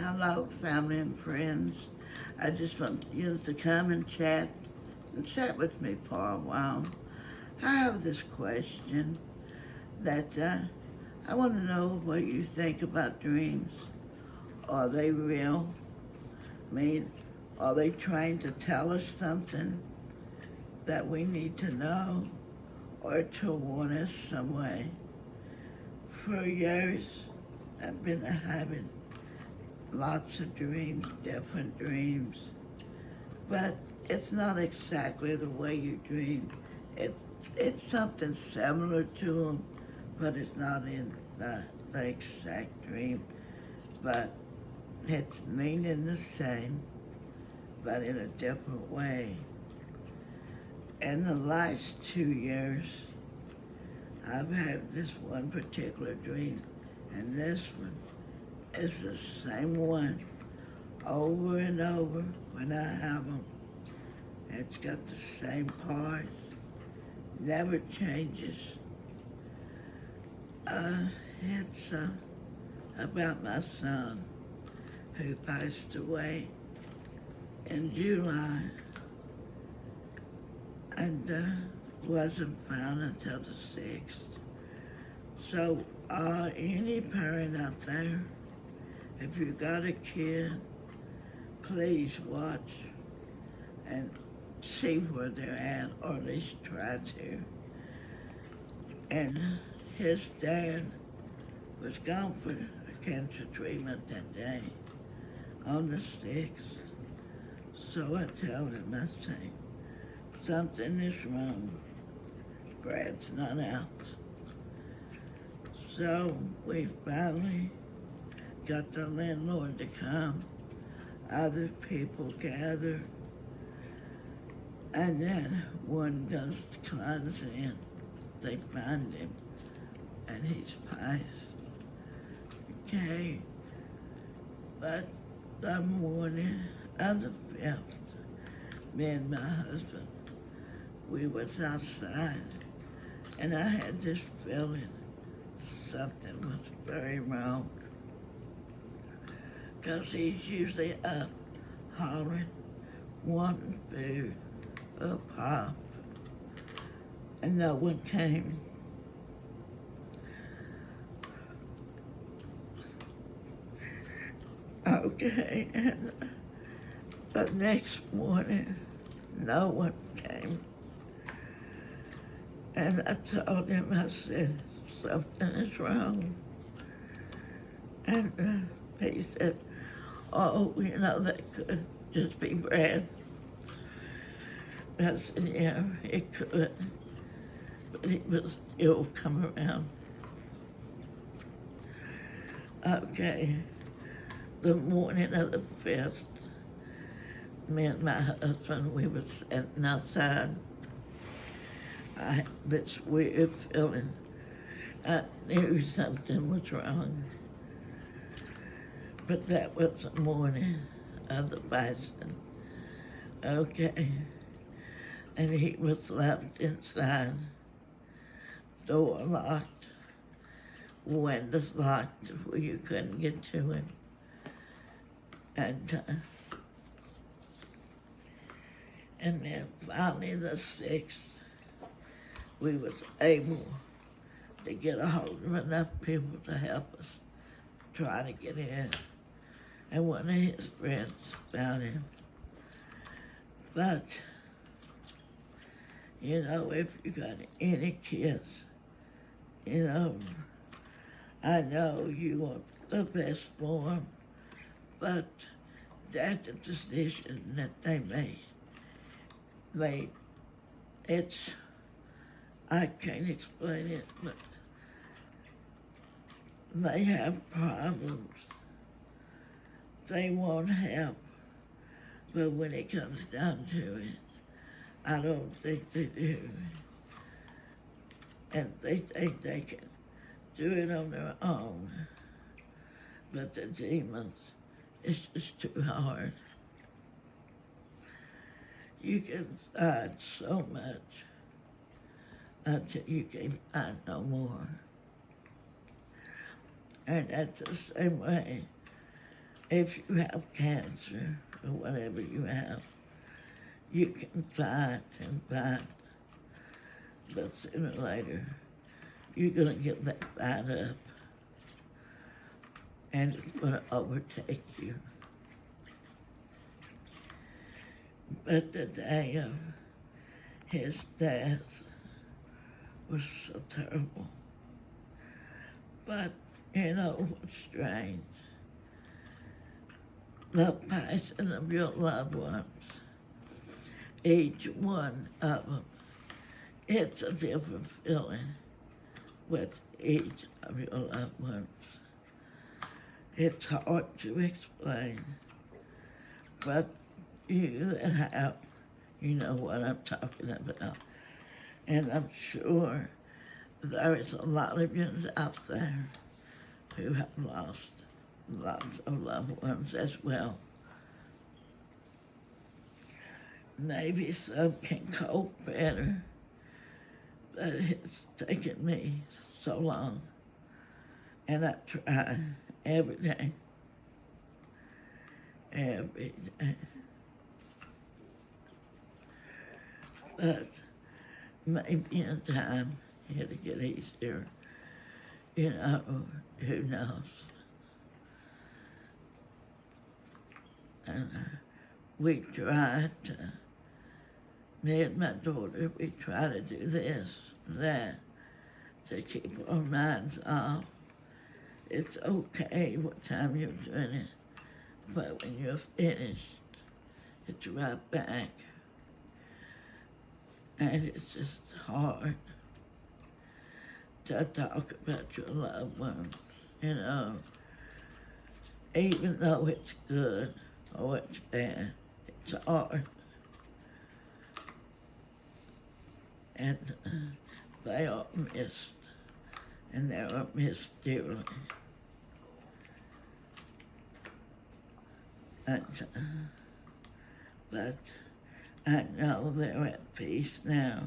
Hello, family and friends. I just want you to come and chat with me for a while. I have this question that I want to know what you think about dreams. Are they real? I mean, are they trying to tell us something that we need to know or to warn us some way? For years, I've been having lots of dreams, different dreams, but it's not exactly the way you dream. It, it's something similar to them, but it's not in the exact dream. But it's meaning the same, but in a different way. In the last 2 years, I've had this one particular dream, and this one is the same one over and over when I have them. It's got the same parts, never changes. It's about my son who passed away in July and wasn't found until the 6th. So any parent out there, if you got a kid, please watch and see where they're at, or at least try to. And his dad was gone for cancer treatment that day on the 6th. So I tell him, I say, something is wrong. Brad's not out. So we finally got the landlord to come. Other people gather. And then one ghost climbs in. They find him. And he's passed. Okay. But the morning of the 5th, me and my husband, we was outside. And I had this feeling something was very wrong. Because he's usually up hollering, wanting food, a pop, and no one came. Okay, and the next morning, no one came. And I told him, I said, something is wrong. And he said, oh, that could just be Brad. I said, yeah, it could, but it was still come around. Okay, the morning of the 5th, me and my husband, we were sitting outside. I had this weird feeling. I knew something was wrong. But that was the morning of the bison. Okay. And he was left inside. Door locked. Windows locked where you couldn't get to him. And then finally the 6th, we was able to get a hold of enough people to help us try to get in. And one of his friends found him. But, if you got any kids, I know you want the best for them, but that's a decision that they made. I can't explain it, but they have problems. They want help, but when it comes down to it, I don't think they do. And they think they can do it on their own, but the demons, it's just too hard. You can find so much until you can't find no more. And that's the same way if you have cancer or whatever you have, you can fight and fight, but sooner or later, you're going to get that fight up, and it's going to overtake you. But the day of his death was so terrible. But you know what's strange? The passing of your loved ones, each one of them, it's a different feeling with each of your loved ones. It's hard to explain, but you that have, you know what I'm talking about. And I'm sure there is a lot of you out there who have lost lots of loved ones as well. Maybe some can cope better, but it's taken me so long. And I try every day. But maybe in time it'll get easier. You know, who knows? And we try to, me and my daughter, we try to do this, that, to keep our minds off. It's okay what time you're doing it, but when you're finished, it's right back. And it's just hard to talk about your loved ones, you know, even though it's good or it's bad, it's hard. And they are missed, and they are missed dearly. And, but I know they're at peace now,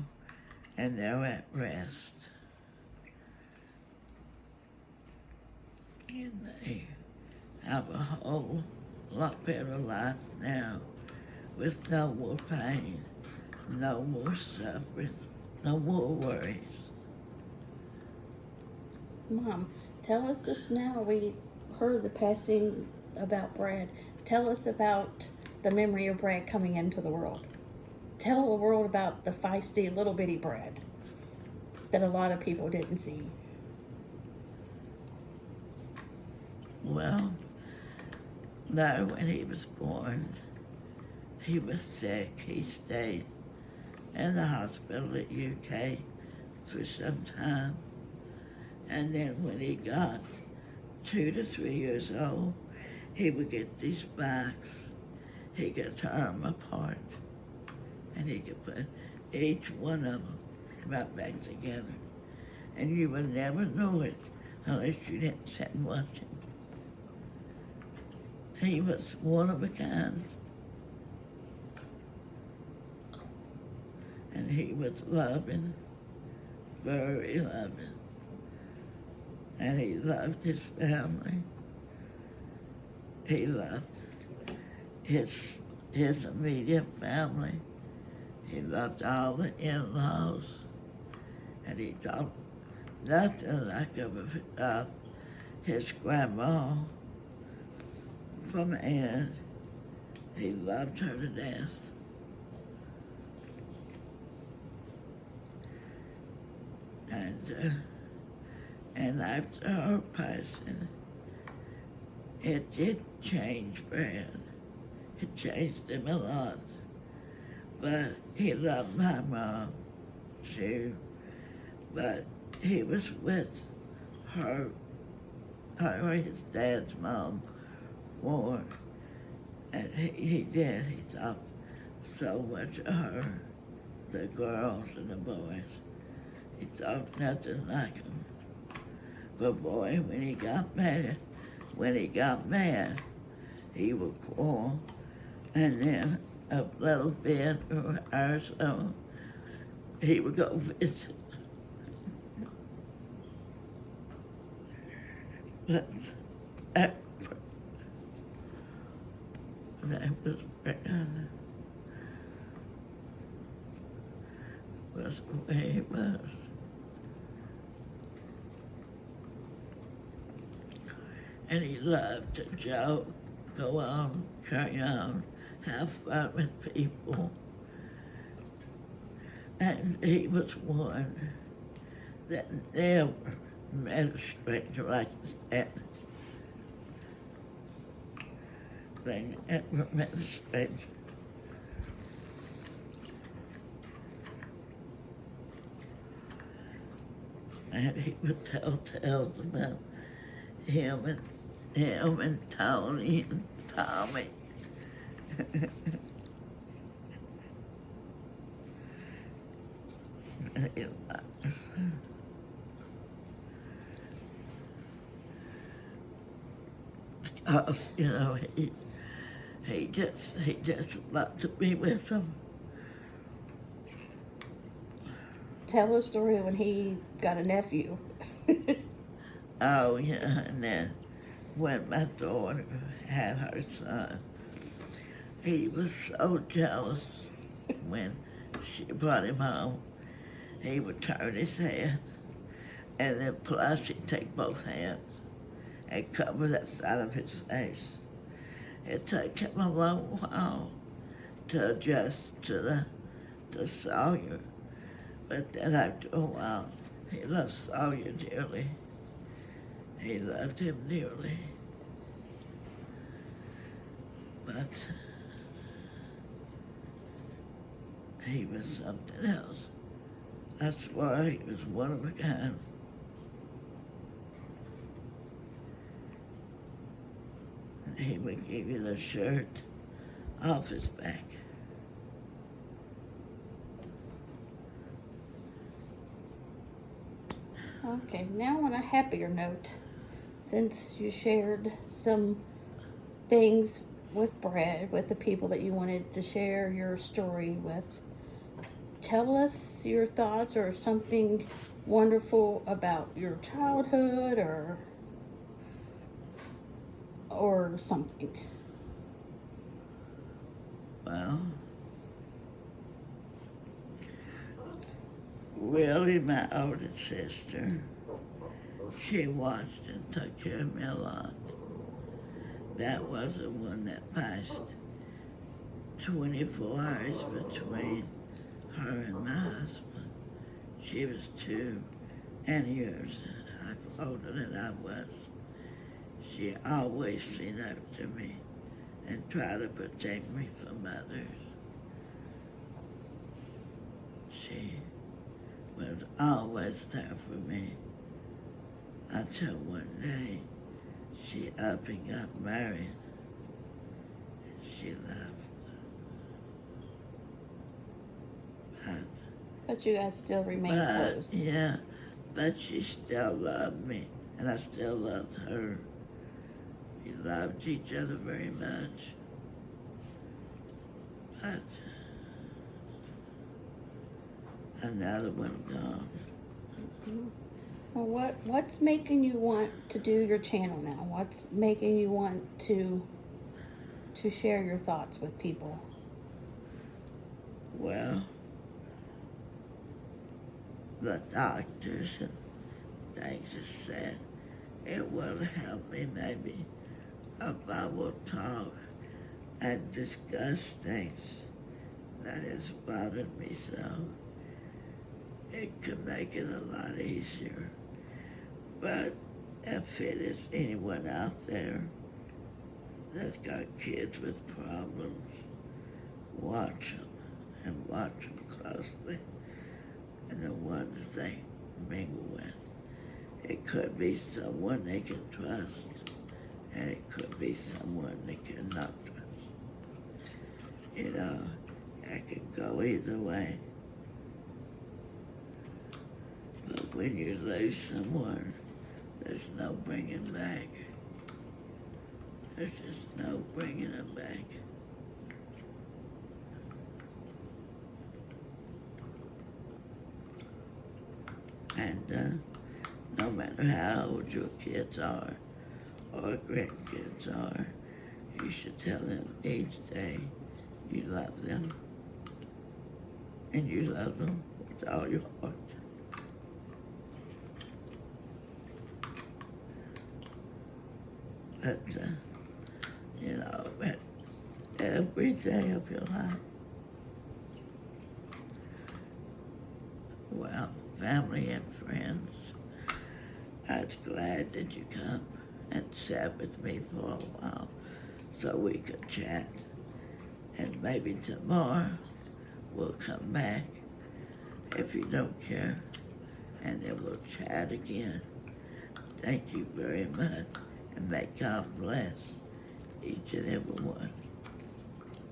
and they're at rest. And they have a whole lot better life now, with no more pain, no more suffering, no more worries. Mom, tell us just now, we heard the passing about Brad. Tell us about the memory of Brad coming into the world. Tell the world about the feisty little bitty Brad that a lot of people didn't see. Well, there when he was born, he was sick. He stayed in the hospital at UK for some time. And then when he got 2 to 3 years old, he would get these backs. He could tear them apart, and he could put each one of them right back together. And you would never know it unless you didn't sit and watch him. He was one of a kind. And he was loving, very loving. And he loved his family. He loved his immediate family. He loved all the in-laws. And he thought nothing like of his grandma from Ann. He loved her to death. And after her passing, it did change Brad. It changed him a lot. But he loved my mom, too. But he was with her his dad's mom, more. And he did. He thought so much of her, the girls and the boys. He thought nothing like them. But boy, when he got mad, he would call, and then a little bit or so, he would go visit. But name was Brad. Was the way he was. And he loved to joke, go on, carry on, have fun with people. And he was one that never met a stranger like that. They never met a stranger. And he would tell tales about him and Tony and Tommy. You know, he just loved to be with them. Tell a story when he got a nephew. Oh yeah, and then when my daughter had her son, he was so jealous when she brought him home. He would turn his head, and then plus he'd take both hands and cover that side of his face. It took him a long while to adjust to Sawyer, but then after a while, he loved Sawyer dearly. He loved him dearly. But he was something else. That's why he was one of a kind. And he would give you the shirt off his back. Okay, now on a happier note, since you shared some things with Brad, with the people that you wanted to share your story with, tell us your thoughts or something wonderful about your childhood or something. Well, Willie, my older sister, she watched and took care of me a lot. That was the one that passed 24 hours between her and my husband. She was 2 years older than I was. She always seen up to me and tried to protect me from others. She was always there for me until one day she up and got married and she left. But you guys still remain close. Yeah, but she still loved me and I still loved her. We loved each other very much. But another one gone. Mm-hmm. Well, what's making you want to do your channel now? What's making you want to share your thoughts with people? Well, the doctors and things have said it will help me maybe if I will talk and discuss things that has bothered me so. It could make it a lot easier. But if it is anyone out there that's got kids with problems, watch them and watch them closely. And the ones they mingle with. It could be someone they can trust, and it could be someone they cannot trust. You know, it can go either way. But when you lose someone, there's no bringing back. There's just no bringing them back. And no matter how old your kids are or grandkids are, you should tell them each day you love them. And you love them with all your heart. But, at every day of your life, well, family and friends, I was glad that you come and sat with me for a while so we could chat. And maybe tomorrow we'll come back if you don't care, and then we'll chat again. Thank you very much, and may God bless each and every one.